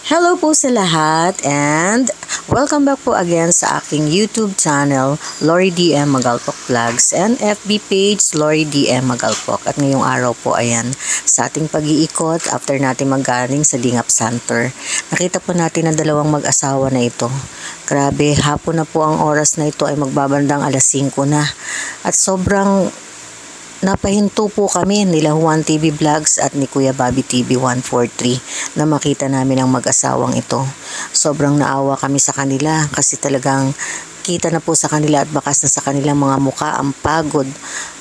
Hello po sa lahat and welcome back po again sa aking YouTube channel, Lori DM Magalpok Vlogs and FB page, Lori DM Magalpok. At ngayong araw po, ayan, sa ating pag-iikot after natin maggaling sa Dingap Center, nakita po natin ang dalawang mag-asawa na ito. Grabe, hapon na po ang oras na ito ay magbabandang alas 5 na. At sobrang napahinto po kami nila Juan TV Vlogs at ni Kuya Bobby TV 143 na makita namin ang mag-asawang ito. Sobrang naawa kami sa kanila kasi talagang kita na po sa kanila at bakas na sa kanilang mga muka ang pagod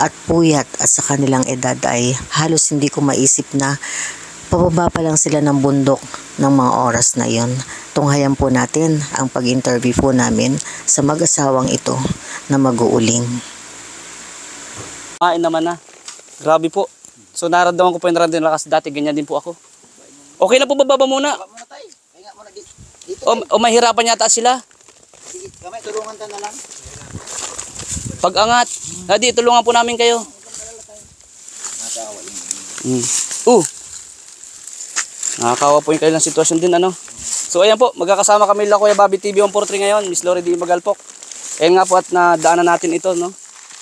at puyat, at sa kanilang edad ay halos hindi ko maisip na pababa pa lang sila ng bundok ng mga oras na yon. Tunghayan po natin ang pag-interview po namin sa mag-asawang ito na mag-uuling. Kain naman na. Grabe po. So naramdaman ko po yung naramdaman kasi dati ganyan din po ako. Okay na po, bababa muna. O mahirapan yata sila. Sige, kamay, tulungan ta na lang. Pag-angat. Hadi, tulungan po namin kayo. Nakakawa po yung kailang sitwasyon din, ano. So ayan po, magkakasama kami lang Kuya Bobby TV 143 ngayon, Miss Lori D. Magalpok. Ayan nga po at nadaanan natin ito, no.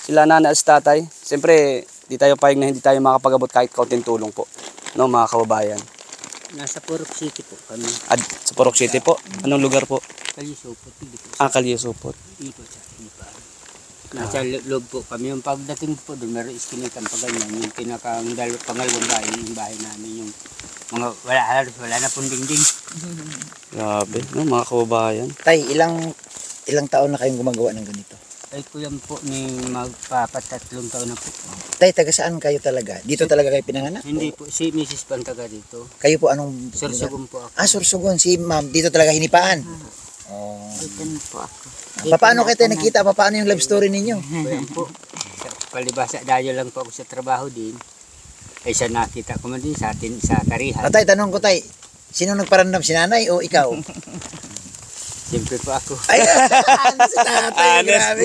Sila nanay at tatay. Siyempre, di tayo payag na hindi tayo makapag-abot kahit kaunting tulong po. No, mga kababayan. Nasa Purok City po kami. At sa Purok City po. Anong lugar po? Kalyusupot. Kalyusupot. Dito sa Ipa. Nasa loob po kami. Yung pagdating po doon, meron iskinitan pa ganyan. Yung pangalawang bahay, yung bahay namin. Yung mga wala na pong dingding. Grabe, no, mga kababayan. Tay, ilang taon na kayong gumagawa ng ganito? Ay kuya po ni magpapatatlong taon na po. Tay, taga saan kayo talaga? Dito talaga kayo pinanganak? Hindi po, si Mrs. Pantaga dito. Kayo po anong... Sorsogon po ako. Sorsogon. Si ma'am, dito talaga hinipaan? Oh. Dito na po ako. Paano kayo tayo nakita? Paano yung love story ninyo? Kuya po, palibasa dahil lang po ako sa trabaho din. Ay siya nakita ko man din sa atin sa Karihan. Tay, tanong ko tay, sino nagparandam? Si nanay o ikaw? Siyempre po ako. Ay, ano si tatay? Grabe.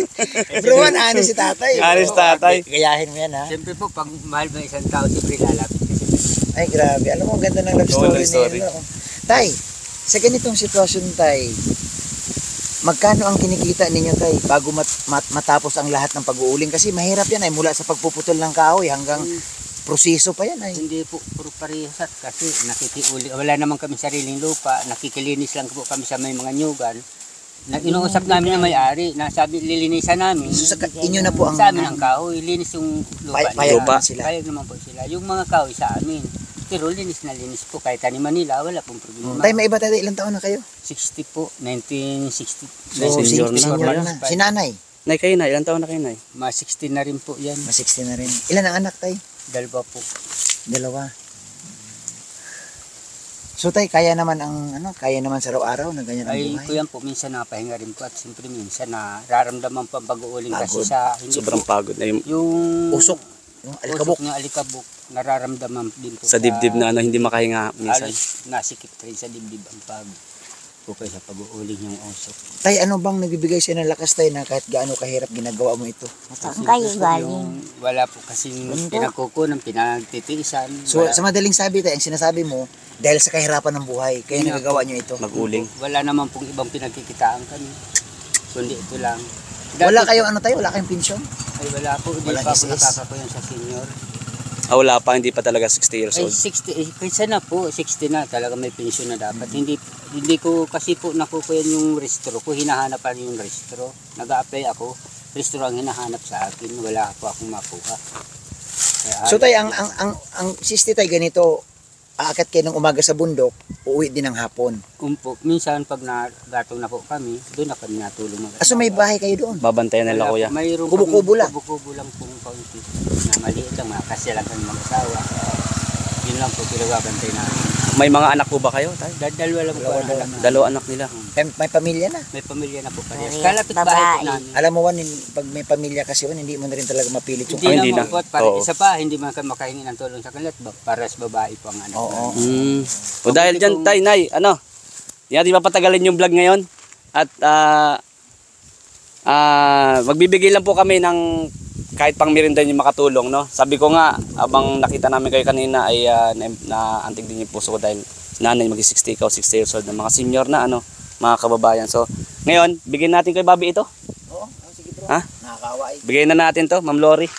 Bro, ano si tatay? Anis tatay. Gayahin mo yan, ha? Siyempre po, pag mahal mo isang tao, siyempre lalapit ka siya. Ay, grabe. Alam mo, ang ganda ng love story niya. Tay, sa ganitong sitwasyon, tay, magkano ang kinikita ninyo, tay, bago matapos ang lahat ng pag-uuling? Kasi mahirap yan, ay mula sa pagpuputol ng kahoy hanggang proseso pa yan, ay. Hindi po puro parehas kasi nakikiuli. Wala naman kami sariling lupa. Nakikilinis lang po kami sa may mga nyugan. Inuusap namin na may-ari. Nasabi, lilinisan namin. So, sa inyo na po ang... Sa amin ang kahoy. Linis yung lupa. Payag Lupa. naman sila. Payag naman po sila. Yung mga kahoy sa amin. Pero linis na linis po. Kahit taniman nila, wala pong problema. Tay, may iba tayo, ilang taon na kayo? 60 po. 1960. So, Senior senior na. na. Si nanay, Nay, kayo na. Ilang taon na kayo, Nay? Mga 60 na rin po yan. mas 60 na rin. Ilan ang anak, tay? Dalawa po. Dalawa. So, tay, kaya naman sa araw-araw na ganyan ang Ay, buhay? kuya po, minsan napahinga rin po at siyempre minsan nararamdaman pa ang pag-uuling kasi Pagod. sa hindi Sobrang po, pagod na yung yung Usok. Yung alikabok. usok ng alikabok nararamdaman din po sa dibdib na ano, hindi makahinga minsan. halos nasikip rin sa dibdib ang pagod po kaya sa pag-uuling yung usok. Tay, ano bang nagbibigay sa'yo ng lakas, tay, na kahit gaano kahirap ginagawa mo ito? Saan kayo galing? Yung wala po kasing pinagkukunan, pinagtitiisan. So, wala, sa madaling sabi, tay, ang sinasabi mo, dahil sa kahirapan ng buhay, kaya Yun nagagawa nyo ito. Mag-uling. wala naman pong ibang pinagkikitaan kami. Kundi ito lang. Wala kayong wala kayong pensyon? Ay wala po, hindi Walang pa po SS? nakakakuyan sa senior. Wala pa, hindi pa talaga 60 years Ay old. 60, kaysa na po, 60 na talaga may pensyon na dapat. Hindi ko kasi po nakukuyan yung restro ko, hinahanap pa rin yung restro. Nag-a-apply ako, restro ang hinahanap sa akin, wala po akong makuha. Kaya, So, tay, ang 60, tay, ganito, aakyat kayo ng umaga sa bundok, uuwi din ng hapon. minsan pag nagatong na po kami, doon na kami natulong mag-asawa. So, may bahay kayo doon? Babantayan nila, Wala kuya. po, mayroon Kubo-kubo lang? Kubo-kubo lang pong kaunti. Na maliit lang, makasya lang kami mag-asawa. Yun lang po, pinagabantay namin. May mga anak po ba kayo, Tay? Dalawa lang po ang anak namin. Dalawa anak nila. May pamilya na. May pamilya na po parehas. Parehas, Kalapit bahay po babae. namin. Alam mo, Juan, pag may pamilya kasi, Juan, hindi mo na rin talaga mapilit yung... Hindi hindi naman na. po at para Oo. isa pa, hindi man kami makahingi ng tulong sa kanila. Paras babae po ang anak Oo. namin. O dahil dyan, Tay, Nay, ano? Hindi natin mapatagalin yung vlog ngayon. At magbibigay lang po kami ng kahit pang merienda yung makatulong, no? Sabi ko nga, abang nakita namin kayo kanina ay naantig din yung puso ko dahil nanay mag-60 ikaw 60 years old na mga senior na ano, mga kababayan. So, ngayon, bigyan natin kay Bobby ito. Oo, sige bro. Ha? Nakakawa eh. Bigyan na natin to, Ma'am Lori.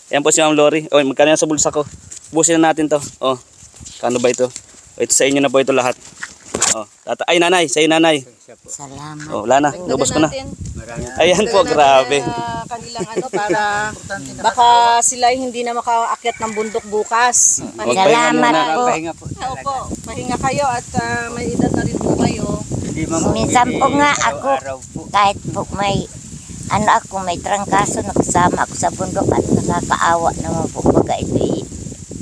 Ayan po si Ma'am Lori. O, magkano yan sa bulsa ko? Busin na natin to. O, kano ba ito? O, ito sa inyo na po ito lahat. O, ay nanay, sa iyo nanay. Salamat. O, wala na, lubos ko na. Maraming Ayan po, grabe. Kanilang ano para baka sila hindi na makaakyat ng bundok bukas. Magpahinga muna. pahinga po. Opo, pahinga kayo at may edad na rin po kayo. Hindi man po Minsan po pwede nga araw-araw po. Kahit po may trangkaso, nakasama ako sa bundok at nakakaawa naman po baga ito'y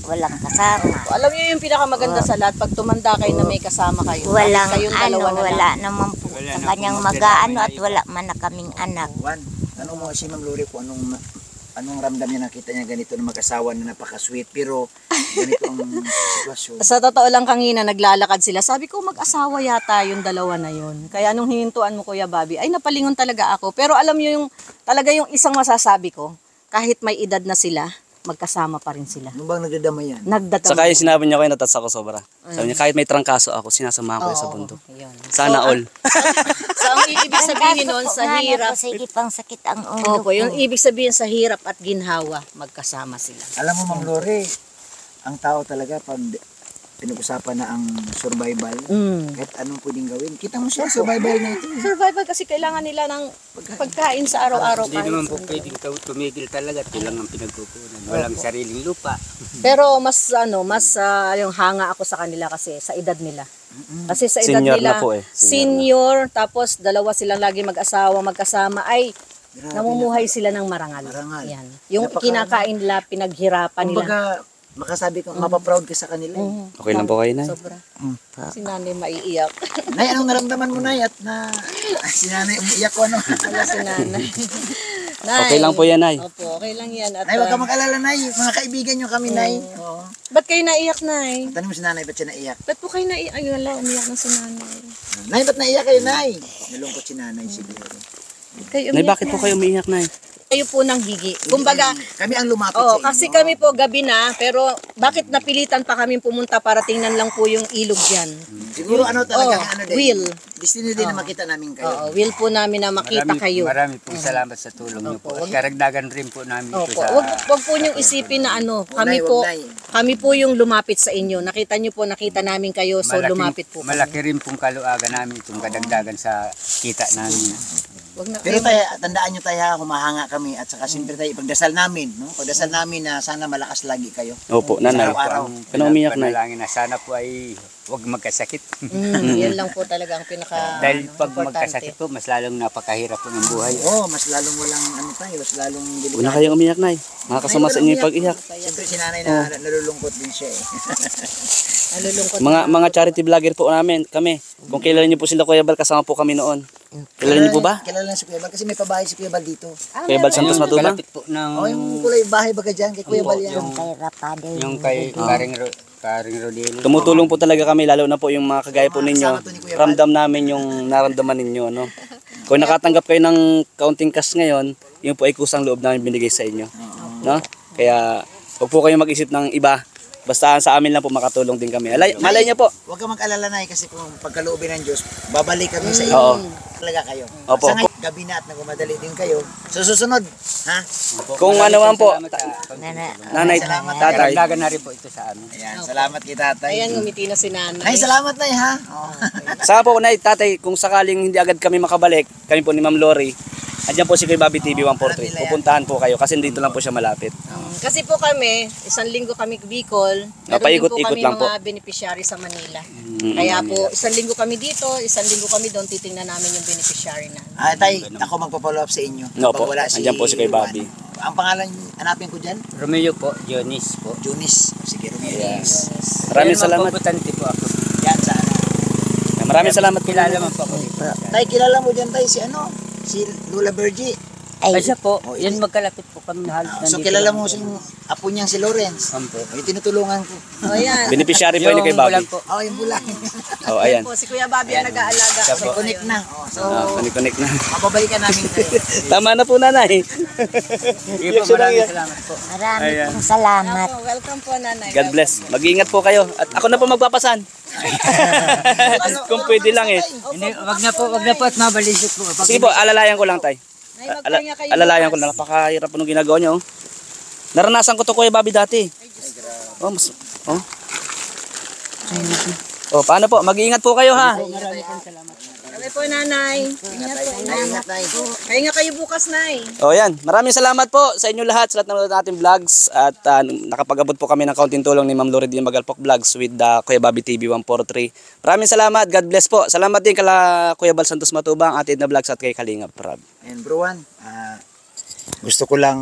walang kasama. Alam niyo yung pinakamaganda sa lahat pag tumanda kayo na may kasama kayo. Walang Kayong dalawa na wala lang. naman po Wala sa na kanyang pong mag-aano magdadamay at wala man na kaming anak. Juan, tanong mo si Ma'am Lori kung anong ramdam niya nakita niya ganito na mag-asawa na napaka-sweet pero ganito ang sitwasyon. Sa totoo lang kanina naglalakad sila. Sabi ko mag-asawa yata yung dalawa na yun. Kaya nung hinintuan mo Kuya Bobby, ay napalingon talaga ako. Pero alam niyo yung talaga yung isang masasabi ko, kahit may edad na sila, magkasama pa rin sila. Ano bang nagdadamay yan? Saka yung sinabi niya kayo, natats ako sobra. Sabi niya, kahit may trangkaso ako, sinasamahan ko sa bundok. Sana all. So ang ibig sabihin nun sa hirap, Sige pang sakit ang ulo opo, ko. yung ibig sabihin sa hirap at ginhawa, magkasama sila. Alam mo Ma'am Lori, ang tao talaga pag pinag-usapan na ang survival, kahit anong pwedeng gawin. Kita mo siya, survival na ito. Survival kasi kailangan nila ng pagkain sa araw-araw. Hindi naman po pwedeng tumigil talaga. Ito lang ang pinagkukunan. Walang sariling lupa. Pero mas yung hanga ako sa kanila kasi sa edad nila. Kasi sa edad Senior nila, na po eh. senior, tapos dalawa silang lagi mag-asawa, magkasama, ay Grabe namumuhay sila ng marangal. Marangal. Yan. Yung Napaka- kinakain nila, pinaghirapan nila. Kumbaga, makasabi ko, mapaproud ka sa kanila. Eh. Okay lang po kayo, Nay? Sobra. Si nanay maiiyak. Nay, anong naramdaman mo, Nay? At si nanay umiiyak ko, ano? Wala si nanay. Okay lang po yan, Nay. Opo, okay lang yan. At, Nay, huwag ka mag-alala, Nay. Mga kaibigan nyo kami, Nay. Oo. ba't kayo naiyak, Nay? Tanong mo si nanay, ba't siya naiyak? Ba't po kayo naiyak? Ay, wala, umiyak na si nanay. Nay, ba't naiyak kayo, Nay? Nalungkot si nanay siguro. Kayo Nay, umiyak, bakit po kayo umiiyak, Nay? kayo po ng higi. Kumbaga, Kami ang lumapit oh, sa inyo. kasi kami po gabi na, pero bakit napilitan pa kami pumunta para tingnan lang po yung ilog dyan? Siguro ano talaga, Oh, ano din. will. Destiny din na makita namin kayo. Oo, will po namin na makita kayo. Marami po salamat sa tulong niyo po. At karagdagan rin po namin ito Opo, sa... wag po niyong isipin na ano, kami po yung lumapit sa inyo. Nakita niyo po, nakita namin kayo, so lumapit po. kami. Malaki rin pong kaluagan namin itong kadagdagan sa kita namin. Wag na Pero kayo. tayo, tandaan nyo tayo, humahanga kami at saka siyempre tayo, ipagdasal namin, no? Pagdasal namin na sana malakas lagi kayo. Opo, Nanay. Araw-araw. Kano umiyak, Nay? Panalangin na sana po ay huwag magkasakit. Yan lang po talaga ang pinaka Dahil pag importante. magkasakit po, mas lalong napakahirap po ng buhay. Oo, mas lalong walang ano tayo, mas lalong Huwag na kayong umiyak, Nay. Makakasama sa inyo yung pag-iyak. Siyempre si nanay na nalulungkot din siya eh. Nalulungkot. Mga charity vlogger po namin, kami. Kung kilala niyo po sila, Kuya Bal, kasama po kami noon. Kilala niyo po ba? Kilala na si Kuya Bal kasi may pabahay si Kuya Bal dito. Kuya Bal Santos Matubang? Kalapit po ng... Oh, yung kulay bahay baga dyan kay Kuya Bal yan. Kay Rapado. Yung kay Karing Rodel. Tumutulong po talaga kami, lalo na po yung mga kagaya po ninyo. Kasama to ni Kuya Bal. Ramdam namin yung naramdaman ninyo, no? Kung nakatanggap kayo ng counting cash ngayon, yun po ay kusang loob namin binigay sa inyo. No? Kaya, huwag po kayong mag-isip ng iba. Basta sa amin lang po makatulong din kami. Malay niyo po. Huwag ka mag-alala na kasi kung pagkaloobin ng Diyos, babalik kami sa Oo. inyo. Talaga kayo. Opo. Sa ngayon, gabi na at nagmamadali din kayo. So susunod, ha? Kung ano man po, nanay, Salamat. tatay. Karagdagan na rin po ito sa amin. Ayan, salamat kay tatay. Ayan, ngumiti na si nanay. Nay, salamat na ha. Oh. Saka po, Nay, tatay, kung sakaling hindi agad kami makabalik, kami po ni Ma'am Lori, andyan po si Kuya Bobby TV 143. Pupuntahan po kayo kasi dito lang po siya malapit. Kasi po kami, isang linggo kami Bicol, meron din po paikot-ikot kami lang po. mga beneficiary sa Manila. Kaya po, isang linggo kami dito, isang linggo kami doon, titingnan namin yung beneficiary na. Tay, ako magpa-follow up sa inyo. No po, Pag wala andyan po si Kuya Juan. Bobby. Ang pangalan, hanapin ko dyan? Romeo po, Dionis po. Junis. Sige, Rumilis. Maraming Yan, salamat. magpaputante po ako. Yan, sana. Maraming salamat po. Kilala man po ako dito. Tay, kilala mo dyan, Tay, si ano? Si Lola Bergie. Ay, Ay siya po, Oh, yan magkalapit po kami na halos So nandito kilala lang. mo yung apo niyang si Lawrence. Opo. Ay, tinutulungan ko. O yan. Beneficiary po yun kay Yung Bobby. bulag po. Oh, yung bulang. Oh, ayan. Po, si Kuya Bobby ang nag-aalaga. Siya po. Connect na. Oh, so, Connect na. mababalikan namin kayo. Tama na po, nanay. Sige po, maraming salamat po. marami pong salamat. Opo, welcome po, nanay. God bless. Mag-iingat po kayo. At ako na po magpapasan. Kung pwede lang eh. Hindi, wag na po at mabalisik po. Pag Sige po, alalayan ko lang tay. Nay, magpahinga kayo Alalayan ko bukas. lang. Napakahirap po nung ginagawa niyo. Oh. Naranasan ko to Kuya Bobby dati. Oh, oh. Oh, paano po? Mag-iingat po kayo ha. Kami po, nanay. Ingat po, ingat. Pahinga kayo bukas, nay. Oh, yan. Maraming salamat po sa inyo lahat sa lahat ng ating vlogs at nakapag-abot po kami ng kaunting tulong ni Ma'am Lori D. Magalpok Vlogs with the Kuya Bobby TV 143. Maraming salamat. God bless po. Salamat din kala Kuya Bal Santos Matubang, Atid na Vlogs at kay Kalingap Prab. And bro Juan, gusto ko lang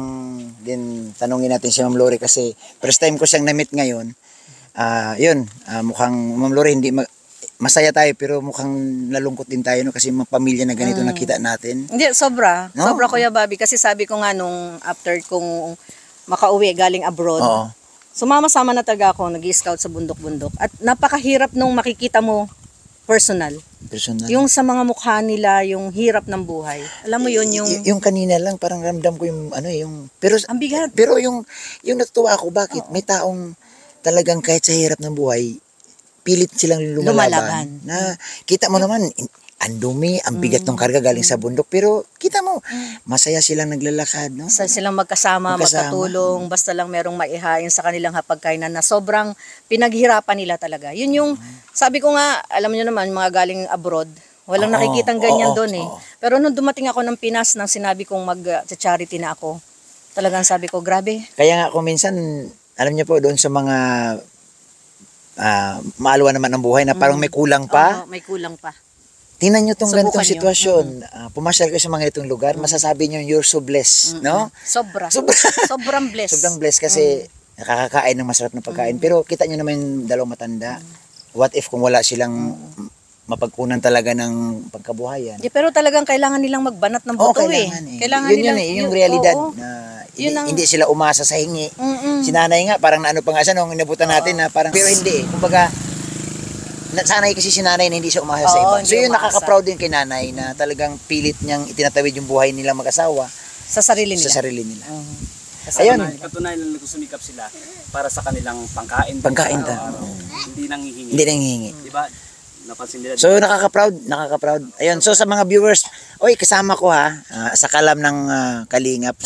din tanungin natin si Ma'am Lori kasi first time ko siyang na-meet ngayon. Mukhang Ma'am Lori masaya tayo pero mukhang nalungkot din tayo no kasi mga pamilya na ganito nakita natin. Hindi, sobra. No? Sobra, Kuya Bobby. Kasi sabi ko nga nung after kong makauwi galing abroad, Oo. sumama-sama na talaga ako, nag-scout sa bundok-bundok. At napakahirap nung makikita mo personal. Personal. Yung sa mga mukha nila, yung hirap ng buhay. Alam mo yun, yung... yung kanina lang parang ramdam ko yung pero Ang bigat. pero yung natutuwa ako bakit may taong talagang kahit sa hirap ng buhay pilit silang lumalaban. Na kita mo naman ang dumi, ang bigat ng karga galing sa bundok pero kita mo masaya silang naglalakad, no? Silang magkasama, magkatulong, basta lang merong maihain sa kanilang hapagkainan na sobrang pinaghirapan nila talaga. Yun yung, sabi ko nga, alam niyo naman, mga galing abroad, walang Oo, nakikitang ganyan oo, doon eh. oo. Pero nung dumating ako ng Pinas, nang sinabi kong mag-charity na ako, talagang sabi ko, grabe. Kaya nga ako minsan alam niyo po doon sa mga maaluwa naman ang buhay na parang may kulang pa. Oo, may kulang pa. Tingnan nyo itong Subukan ganitong nyo. sitwasyon. Pumasyal kayo sa mga itong lugar, masasabi nyo you're so blessed, no? Sobra. Sobra. Sobrang blessed. Sobrang blessed kasi nakakakain ng masarap na pagkain. Pero kita nyo naman yung dalawang matanda. What if kung wala silang mapagkunan talaga ng pagkabuhayan? Yeah, pero talagang kailangan nilang magbanat ng Oo, buto kailangan eh. Kailangan yun nilang, yun eh, yung realidad oo. na Yun ang- hindi sila umasa sa hingi. Mm-mm. Si nanay nga, parang naano pa nga siya nung inabutan natin na parang, pero hindi eh. Kumbaga, sanay kasi si nanay na hindi siya umasa sa Oo, iba. hindi So yun, umasa. nakaka-proud din kay nanay na talagang pilit niyang itinatawid yung buhay nila mag-asawa Sa sarili nila. sa sarili nila. Kasi Ayun. Katunayan lang nagsumikap sila para sa kanilang pangkain. Pangkain araw-araw. Hindi nanghihingi. Hindi nanghihingi. Diba? Napansin nila. So nakaka-proud. Ayun, so sa mga viewers, oy kasama ko ha, sa kalam ng Kalingap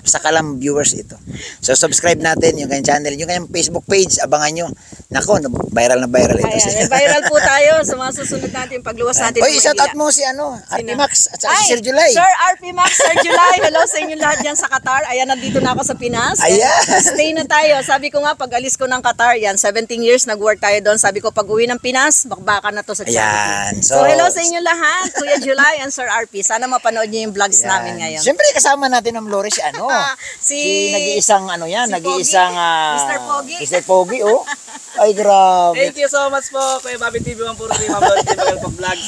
sa kalam viewers ito. So subscribe natin yung kanyang channel, yung kanyang Facebook page, abangan nyo. Nako, viral na viral ito. Ayan, viral po tayo sa mga susunod natin pagluwas natin. Oy, ng shout out Maynila. mo si RP Max at saka si Sir Ay, July. Sir RP Max, Sir July. Hello sa inyo lahat dyan sa Qatar. Ayan, nandito na ako sa Pinas. Ayan. Stay na tayo. Sabi ko nga, pag alis ko ng Qatar, yan, 17 years nag-work tayo doon. Sabi ko, pag uwi ng Pinas, bakbakan na to sa charity. Ayan. So, hello sa inyo lahat, Kuya July and Sir RP. Sana mapanood niyo yung vlogs Ayan. namin ngayon. Siyempre kasama natin ang Lore si ano. Si nag-iisang ano yan, si nag-iisang Pogi. Mr. Pogi. Mr. Pogi, oh. Ay grabe. Thank you so much po Kuya Bobby TV 143 Ma'am Lori TV Magalpok Vlogs.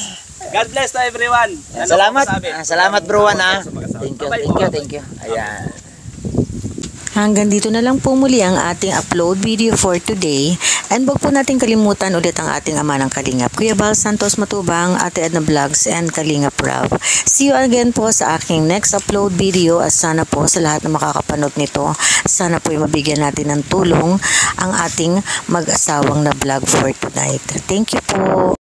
God bless to everyone. Ano Salamat. po masabi? Salamat bro Juan ha. Bye-bye. Thank you. Ayan. Hanggang dito na lang po muli ang ating upload video for today. And wag po natin kalimutan ulit ang ating ama ng Kalingap, Kuya Bal Santos Matubang, Ate Edna Vlogs, and Kalingap Rob. See you again po sa aking next upload video at sana po sa lahat na makakapanood nito, sana po mabigyan natin ng tulong ang ating mag-asawang na vlog for tonight. Thank you po.